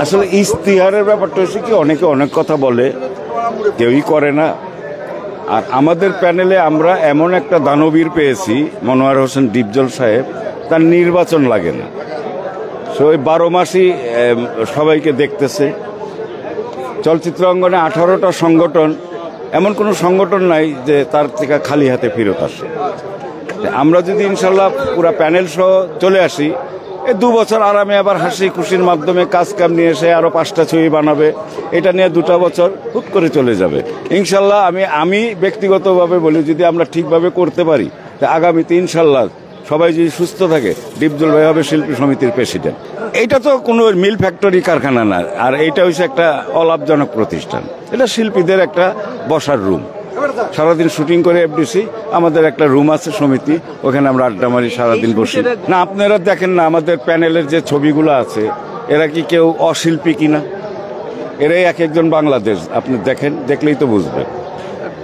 আসলে ইশতেহারের ব্যাপারটা হচ্ছে কি, অনেকে অনেক কথা বলে, কেউই করে না। আর আমাদের প্যানেলে আমরা এমন একটা দানবীর পেয়েছি, মনোয়ার হোসেন ডিপজল সাহেব, তার নির্বাচন লাগে না। সো ওই 12 মাসই সবাইকে দেখতেছে। চলচ্চিত্র অঙ্গনে 18টা সংগঠন, এমন কোনো সংগঠন নাই যে তার থেকে খালি হাতে ফেরত আসে। আমরা যদি ইনশাল্লাহ পুরা প্যানেল সহ চলে আসি, এই 2 বছর আরামে আবার হাসি খুশির মাধ্যমে কাজ কাম নিয়ে এসে আরো 5টা ছবি বানাবে, এটা নিয়ে 2টা বছর হুট করে চলে যাবে ইনশাল্লাহ। আমি ব্যক্তিগতভাবে বলি, যদি আমরা ঠিকভাবে করতে পারি, আগামীতে ইনশাল্লাহ সবাই যদি সুস্থ থাকে, ডিপজল ভাই হবে শিল্পী সমিতির প্রেসিডেন্ট। এটা তো কোনো মিল ফ্যাক্টরি কারখানা না, আর এইটা হচ্ছে একটা অলাভজনক প্রতিষ্ঠান। এটা শিল্পীদের একটা বসার রুম। সারাদিন শুটিং করে এফডিসি, আমাদের একটা রুম আছে সমিতি, ওখানে আমরা আড্ডা মারি, সারাদিন বসি। না আপনারা দেখেন না আমাদের প্যানেলের যে ছবিগুলো আছে, এরা কি কেউ অশিল্পী কিনা? এরাই এক একজন বাংলাদেশ। আপনি দেখেন, দেখলেই তো বুঝবেন।